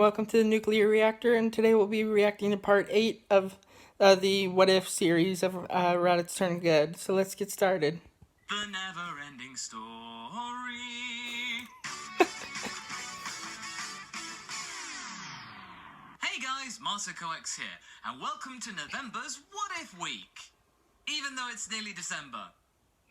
welcome to the Nuclear Reactor, and today we'll be reacting to part 8 of the What If series of Raditz Turn Good. So let's get started. The never-ending story. Hey guys, MasterCoX here, and welcome to November's What If Week. Even though it's nearly December,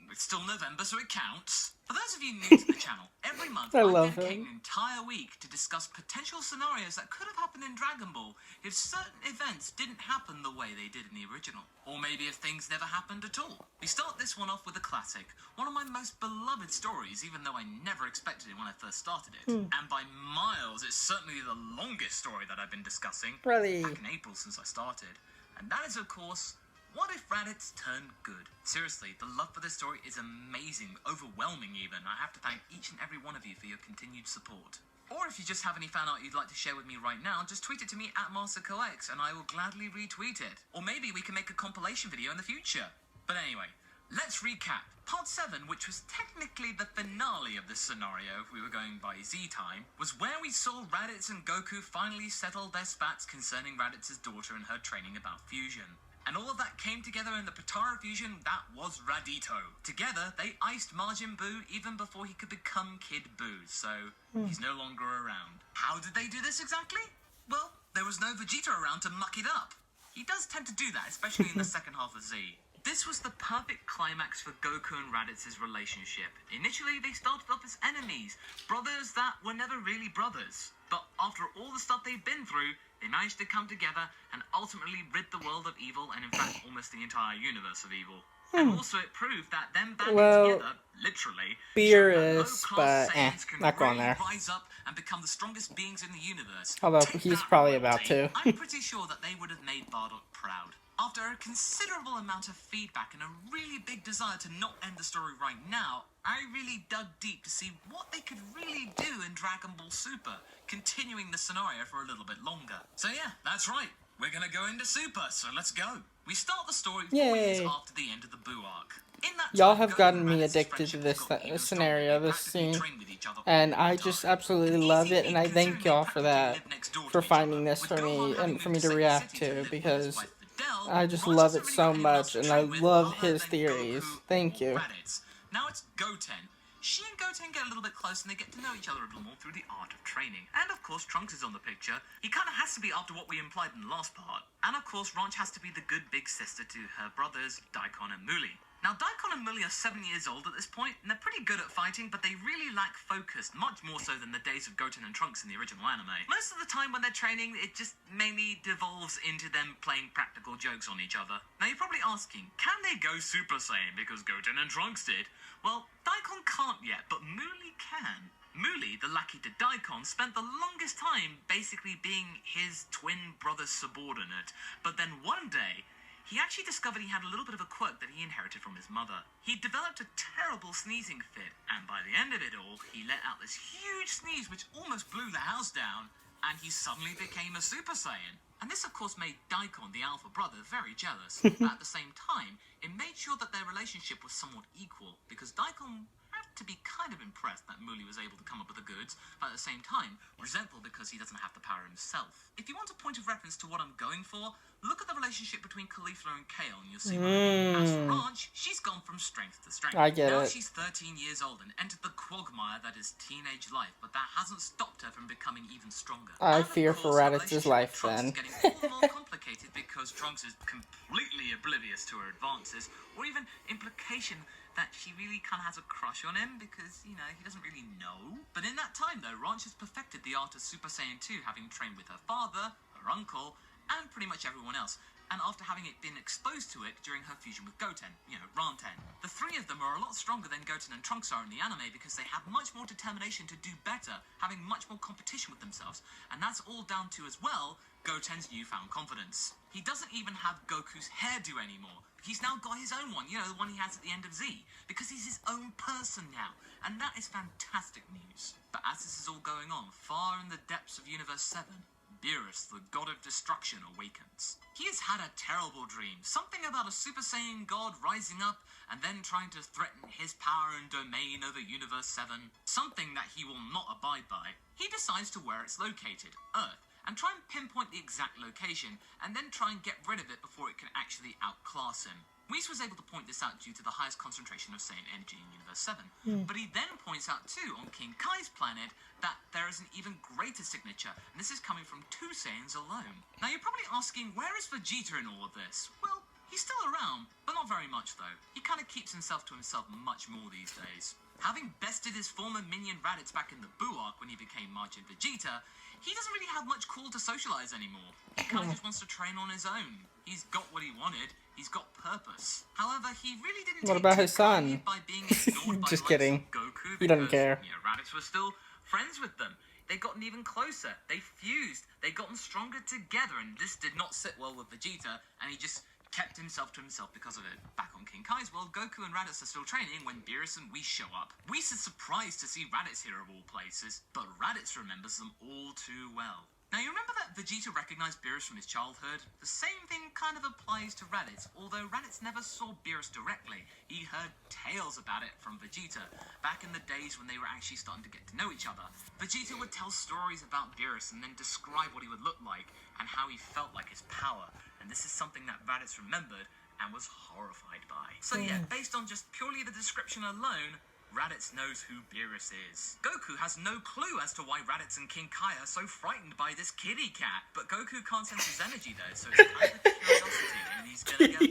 it's still November, so it counts. For those of you new to the channel, every month I dedicate an entire week to discuss potential scenarios that could have happened in Dragon Ball if certain events didn't happen the way they did in the original. Or maybe if things never happened at all. We start this one off with a classic, one of my most beloved stories, even though I never expected it when I first started it. And by miles, it's certainly the longest story that I've been discussing back in April since I started. And that is, of course, What If Raditz Turned Good? Seriously, the love for this story is amazing, overwhelming even. I have to thank each and every one of you for your continued support. Or if you just have any fan art you'd like to share with me right now, just tweet it to me at MasterCoX and I will gladly retweet it. Or maybe we can make a compilation video in the future. But anyway, let's recap. Part 7, which was technically the finale of this scenario, if we were going by Z time, was where we saw Raditz and Goku finally settle their spats concerning Raditz's daughter and her training about fusion. And all of that came together in the Potara fusion that was Raditz. Together, they iced Majin Buu even before he could become Kid Buu, so he's no longer around. How did they do this exactly? Well, there was no Vegeta around to muck it up. He does tend to do that, especially in the second half of Z. This was the perfect climax for Goku and Raditz's relationship. Initially, they started off as enemies, brothers that were never really brothers. But after all the stuff they've been through, they managed to come together and ultimately rid the world of evil, and in fact almost the entire universe of evil. And also it proved that them banding together, literally, Beerus, but not going there. Rise up and become the strongest beings in the universe. Although he's probably about to. I'm pretty sure that they would have made Bardock proud. After a considerable amount of feedback and a really big desire to not end the story right now, I really dug deep to see what they could really do in Dragon Ball Super, continuing the scenario for a little bit longer. So yeah, that's right. We're gonna go into Super, so let's go. We start the story 4 years after the end of the Buu arc. Y'all have gotten me addicted to this scenario, this scene, and I just absolutely love it, and I thank y'all for that, for finding this for me, and for me to react to, because I just love it so much, and I love his theories. Thank you. Now it's Goten. She and Goten get a little bit close and they get to know each other a little more through the art of training. And of course Trunks is on the picture. He kind of has to be after what we implied in the last part. And of course Ranch has to be the good big sister to her brothers, Daikon and Muli. Now, Daikon and Muli are 7 years old at this point, and they're pretty good at fighting, but they really lack focus, much more so than the days of Goten and Trunks in the original anime. Most of the time when they're training, it just mainly devolves into them playing practical jokes on each other. Now, you're probably asking, can they go Super Saiyan because Goten and Trunks did? Well, Daikon can't yet, but Muli can. Muli, the lackey to Daikon, spent the longest time basically being his twin brother's subordinate, but then one day, he actually discovered he had a little bit of a quirk that he inherited from his mother. He developed a terrible sneezing fit, and by the end of it all, he let out this huge sneeze which almost blew the house down, and he suddenly became a Super Saiyan. And this, of course, made Daikon, the alpha brother, very jealous. But at the same time, it made sure that their relationship was somewhat equal, because Daikon had to be kind of impressed that Muli was able to come up with the goods, but at the same time, resentful because he doesn't have the power himself. If you want a point of reference to what I'm going for, look at the relationship between Caulifla and Kale, and you'll see what I mean. As for Ranch, she's gone from strength to strength. I get now it. She's 13 years old and entered the quagmire that is teenage life, but that hasn't stopped her from becoming even stronger. I fear for Raditz's life then. Trunks is getting all the more complicated because Trunks is completely oblivious to her advances, or even implication that she really kind of has a crush on him because, you know, he doesn't really know. But in that time, though, Ranch has perfected the art of Super Saiyan 2, having trained with her father, her uncle, and pretty much everyone else. And after having it been exposed to it during her fusion with Goten, you know, Ranten. The three of them are a lot stronger than Goten and Trunks are in the anime because they have much more determination to do better, having much more competition with themselves. And that's all down to, as well, Goten's newfound confidence. He doesn't even have Goku's hairdo anymore. He's now got his own one, you know, the one he has at the end of Z, because he's his own person now. And that is fantastic news. But as this is all going on, far in the depths of Universe 7, Beerus, the god of destruction, awakens. He has had a terrible dream, something about a Super Saiyan god rising up and then trying to threaten his power and domain over Universe 7, something that he will not abide by. He decides to where it's located, Earth, and try and pinpoint the exact location, and then try and get rid of it before it can actually outclass him. Whis was able to point this out due to the highest concentration of Saiyan energy in Universe 7, but he then points out too on King Kai's planet that there is an even greater signature, and this is coming from 2 Saiyans alone. Now you're probably asking, where is Vegeta in all of this? Well, he's still around, but not very much though. He kind of keeps himself to himself much more these days. Having bested his former minion Raditz back in the Buu arc when he became Majin Vegeta, he doesn't really have much call to socialize anymore. He kind of just wants to train on his own. He's got what he wanted. He's got purpose. However, he really didn't. What about his son? By being ignored by Just the kidding. likes of Goku, He doesn't because, care. you know, Raditz was still friends with them. They'd gotten even closer. They fused. They'd gotten stronger together, and this did not sit well with Vegeta, and he just kept himself to himself because of it. Back on King Kai's world, Goku and Raditz are still training when Beerus and Whis show up. Whis is surprised to see Raditz here of all places, but Raditz remembers them all too well. Now, you remember that Vegeta recognized Beerus from his childhood? The same thing kind of applies to Raditz, although Raditz never saw Beerus directly. He heard tales about it from Vegeta, back in the days when they were actually starting to get to know each other. Vegeta would tell stories about Beerus and then describe what he would look like and how he felt like his power, and this is something that Raditz remembered and was horrified by. So yeah, based on just purely the description alone, Raditz knows who Beerus is. Goku has no clue as to why Raditz and King Kai are so frightened by this kitty cat, but Goku can't sense his energy though, so it's kind of curiosity, and he's gonna go,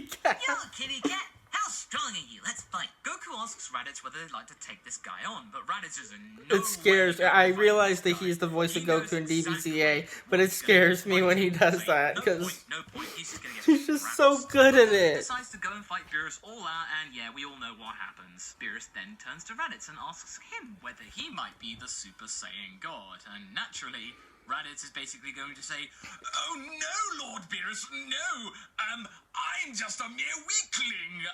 "Yo, kitty cat, how strong are you? Let's fight." Goku asks Raditz whether they'd like to take this guy on, but Raditz is in no It scares me. way I to fight realize this that guy. he's the voice of He knows Goku in exactly DBZA, but what it he's scares gonna me when he fight. does that, because No point, he's just gonna get he's just wrapped. so good at Goku it. decides to go and fight Beerus all out, and yeah, we all know what happens. Beerus then turns to Raditz and asks him whether he might be the Super Saiyan God, and naturally, Raditz is basically going to say, "Oh no, Lord Beerus, no! I'm just a mere weakling,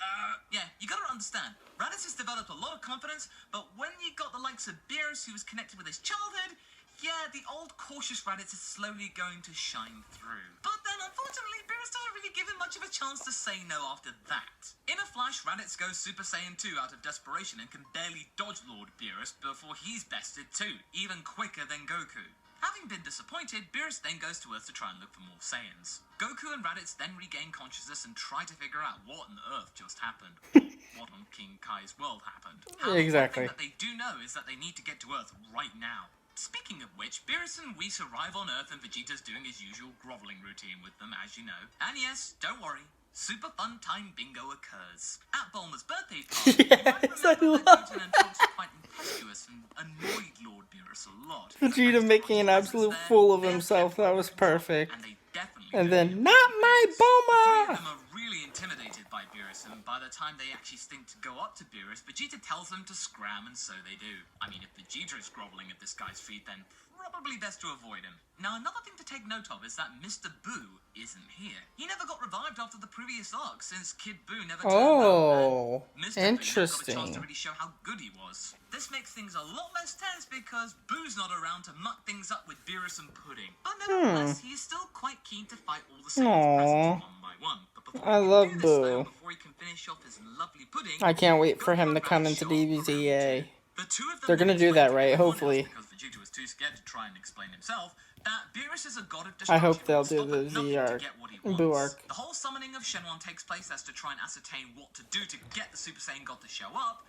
Yeah, you gotta understand, Raditz has developed a lot of confidence, but when you got the likes of Beerus, who was connected with his childhood, yeah, the old cautious Raditz is slowly going to shine through. But then, unfortunately, Beerus doesn't really give him much of a chance to say no after that. In a flash, Raditz goes Super Saiyan 2 out of desperation and can barely dodge Lord Beerus before he's bested too, even quicker than Goku. Having been disappointed, Beerus then goes to Earth to try and look for more Saiyans. Goku and Raditz then regain consciousness and try to figure out what on Earth just happened, or what on King Kai's world happened. However, Exactly. one thing that they do know is that they need to get to Earth right now. Speaking of which, Beerus and Whis arrive on Earth and Vegeta's doing his usual groveling routine with them, as you know. And yes, don't worry, super fun time bingo occurs. At Bulma's birthday party, you might Yes, I remember that love Goten and Trunks were quite impetuous and annoyed Lord Beerus a lot. Vegeta making an absolute fool of himself. That was perfect. And they definitely And do. then, not my The three of Bulma! them are really intimidated by Beerus, and by the time they actually think to go up to Beerus, Vegeta tells them to scram, and so they do. I mean, if Vegeta is groveling at this guy's feet, then probably best to avoid him. Now, another thing to take note of is that Mr. Buu isn't here. He never got revived after the previous arc, since Kid Buu never turned Oh, up, and Mr. Buu never got a chance interesting. to really show how good he was. This makes things a lot less tense because Boo's not around to muck things up with Beerus and Pudding. But nevertheless, he is still quite keen to fight all the Saiyans present one by one. But before I he can love do this, though, Boo. before he can finish off his lovely pudding, I can't wait for Goku him to and come Raditz into show up around DBZA. too. The two of them They're gonna then do that, explain to right? everyone else, Hopefully. because Vegeta was too scared to try and explain himself, that Beerus is a god of I destruction. hope they'll Stop do the at nothing Z to arc, get what he Boo wants. arc. The whole summoning of Shenlong takes place as to try and ascertain what to do to get the Super Saiyan God to show up,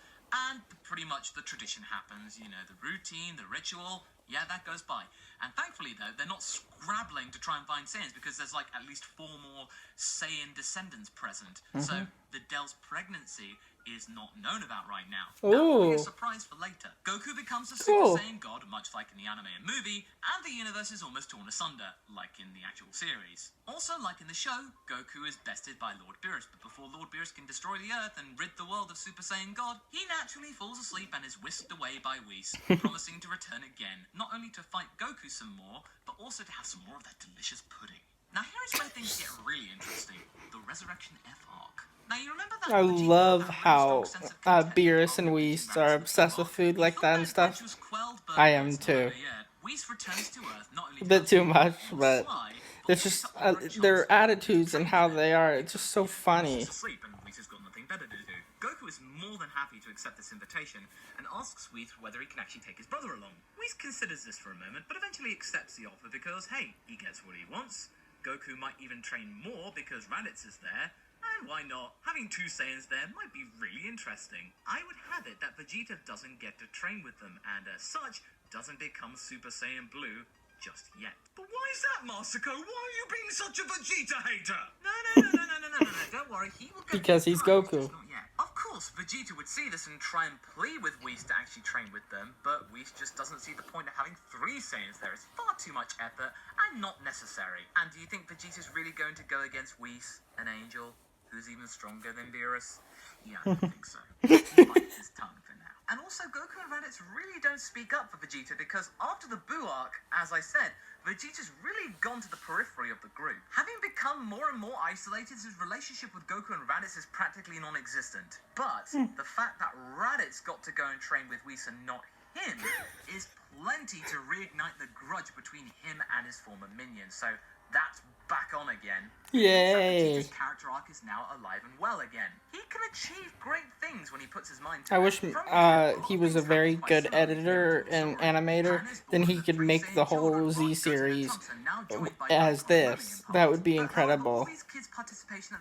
and pretty much the tradition happens. You know, the routine, the ritual, yeah, that goes by. And thankfully, though, they're not scrabbling to try and find Saiyans, because there's like at least 4 more Saiyan descendants present. So the Dell's pregnancy is not known about right now. That will be a Ooh. surprise for later. Goku becomes a Cool. Super Saiyan God, much like in the anime and movie, and the universe is almost torn asunder, like in the actual series. Also, like in the show, Goku is bested by Lord Beerus, but before Lord Beerus can destroy the Earth and rid the world of Super Saiyan God, he naturally falls asleep and is whisked away by Whis, promising to return again, not only to fight Goku some more, but also to have some more of that delicious pudding. Now here is where things get really interesting. The Resurrection F arc. Now you remember that I Vegeta love had a really how strong sense of content Beerus and after Whis beating are Raditz obsessed before. with food like He that thought and that stuff. grudge was quelled, but I am it's not too. over yet. Whis returns to Earth not only A bit too much, on the but sly, it's also just to offer a chance their to attitudes and train how them. they are. It's just so funny. Asleep, and Whis has got nothing better to do. Goku is is more than happy to accept this invitation and asks Whis whether he can actually take his brother along. Whis considers this for a moment, but eventually accepts the offer because, hey, he gets what he wants. Goku might even train more because Raditz is there. And why not? Having two Saiyans there might be really interesting. I would have it that Vegeta doesn't get to train with them, and as such, doesn't become Super Saiyan Blue just yet. But why is that, Masako? Why are you being such a Vegeta hater? No. Don't worry, he will get Because he's Goku. just not yet. Of course, Vegeta would see this and try and plead with Whis to actually train with them, but Whis just doesn't see the point of having three Saiyans there. It's far too much effort and not necessary. And do you think Vegeta's really going to go against Whis, an angel, who's even stronger than Beerus? Yeah, I don't think so. He bites his tongue for now. And also, Goku and Raditz really don't speak up for Vegeta because after the Buu arc, as I said, Vegeta's really gone to the periphery of the group. Having become more and more isolated, his relationship with Goku and Raditz is practically non-existent. But the fact that Raditz got to go and train with Whis and not him is plenty to reignite the grudge between him and his former minion. So that's back on again. Yay. Vegeta's character arc is now alive and well again. He can achieve great things when he puts his mind to I it. wish he was a very good editor and animator. Then he could make the whole Z series as this. That would be incredible.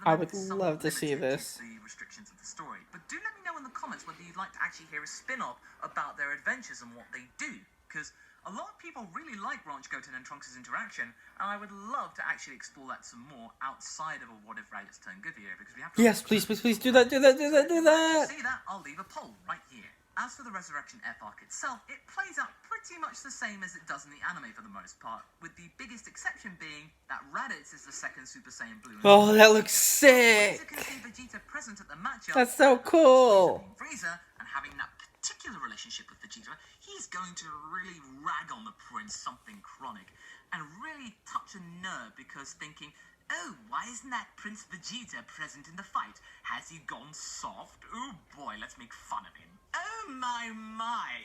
I would love to see this. The restrictions of the story. But do let me know in the comments whether you'd like to actually hear a spin-off about their adventures and what they do. Because a lot of people really like Ranch Goten and Trunks' interaction, and I would love to actually explore that some more outside of a What If Raditz Turned Good video, because we have to... Yes, please, do that. To see that, I'll leave a poll right here. As for the Resurrection F arc itself, it plays out pretty much the same as it does in the anime for the most part, with the biggest exception being that Raditz is the second Super Saiyan Blue. Oh, that looks sick! As you can see Vegeta present at the matchup. That's so cool! Frieza, and having that particular relationship with Vegeta, he's going to really rag on the prince something chronic and really touch a nerve because thinking, oh, why isn't that Prince Vegeta present in the fight? Has he gone soft? Oh boy, let's make fun of him. Oh my,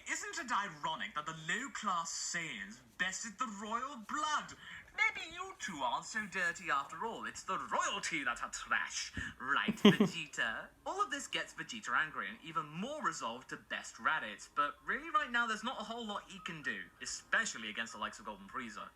isn't it ironic that the low-class Saiyans bested the royal blood? Maybe you two aren't so dirty after all. It's the royalty that are trash. Right, Vegeta? All of this gets Vegeta angry and even more resolved to best Raditz. But really right now there's not a whole lot he can do, especially against the likes of Golden Frieza.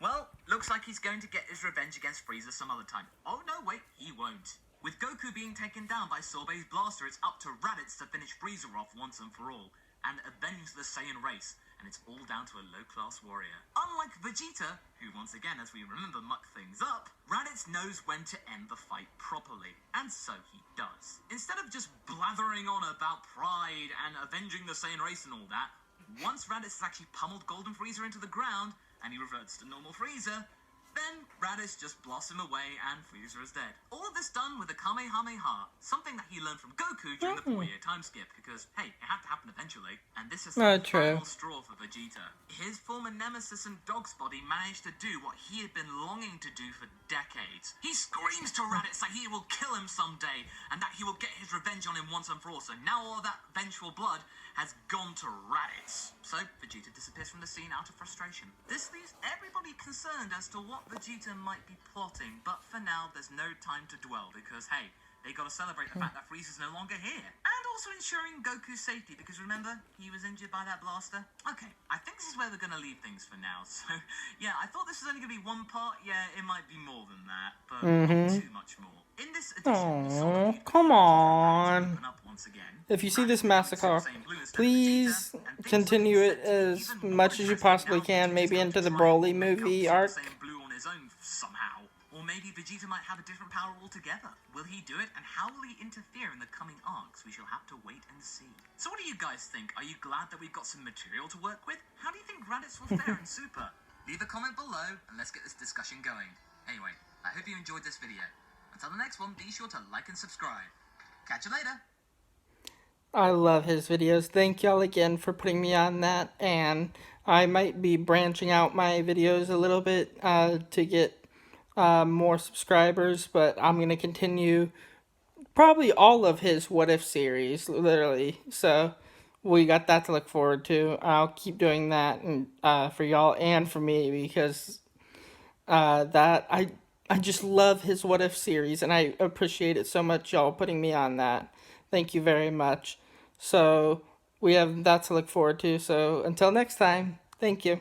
Well, looks like he's going to get his revenge against Frieza some other time. Oh no, wait, he won't. With Goku being taken down by Sorbet's blaster, it's up to Raditz to finish Frieza off once and for all, and avenge the Saiyan race, and it's all down to a low-class warrior. Unlike Vegeta, who once again, as we remember, mucked things up, Raditz knows when to end the fight properly, and so he does. Instead of just blathering on about pride and avenging the Saiyan race and all that, once Raditz has actually pummeled Golden Frieza into the ground, and he reverts to normal Frieza, then Raditz just blasts him away and Frieza is dead. All of this done with a Kamehameha, something that he learned from Goku during the 4-year time skip, because, hey, it had to happen eventually, and this is the final straw for Vegeta. His former nemesis and Dog's body managed to do what he had been longing to do for decades. He screams to Raditz that he will kill him someday, and that he will get his revenge on him once and for all, so now all that vengeful blood has gone to Raditz. So, Vegeta disappears from the scene out of frustration. This leaves everybody concerned as to what Vegeta might be plotting, but for now, there's no time to dwell, because, hey, they gotta celebrate the fact that Frieza's no longer here. And also ensuring Goku's safety, because remember, he was injured by that blaster? Okay, I think this is where we're gonna leave things for now, so, yeah, I thought this was only gonna be one part. Yeah, it might be more than that, but not too much more. In this edition, come on. If you see this massacre, please continue it as much as you possibly can, maybe into the Broly movie arc. Or maybe Vegeta might have a different power altogether. Will he do it, and how will he interfere in the coming arcs? We shall have to wait and see. So what do you guys think? Are you glad that we've got some material to work with? How do you think Raditz will fare in Super? Leave a comment below, and let's get this discussion going. Anyway, I hope you enjoyed this video. Until the next one, be sure to like and subscribe. Catch you later. I love his videos. Thank y'all again for putting me on that, and I might be branching out my videos a little bit to get more subscribers, but I'm going to continue probably all of his What If series, literally. So we got that to look forward to. I'll keep doing that and for y'all and for me, because I just love his What If series, and I appreciate it so much, y'all putting me on that. Thank you very much. So we have that to look forward to. So until next time, thank you.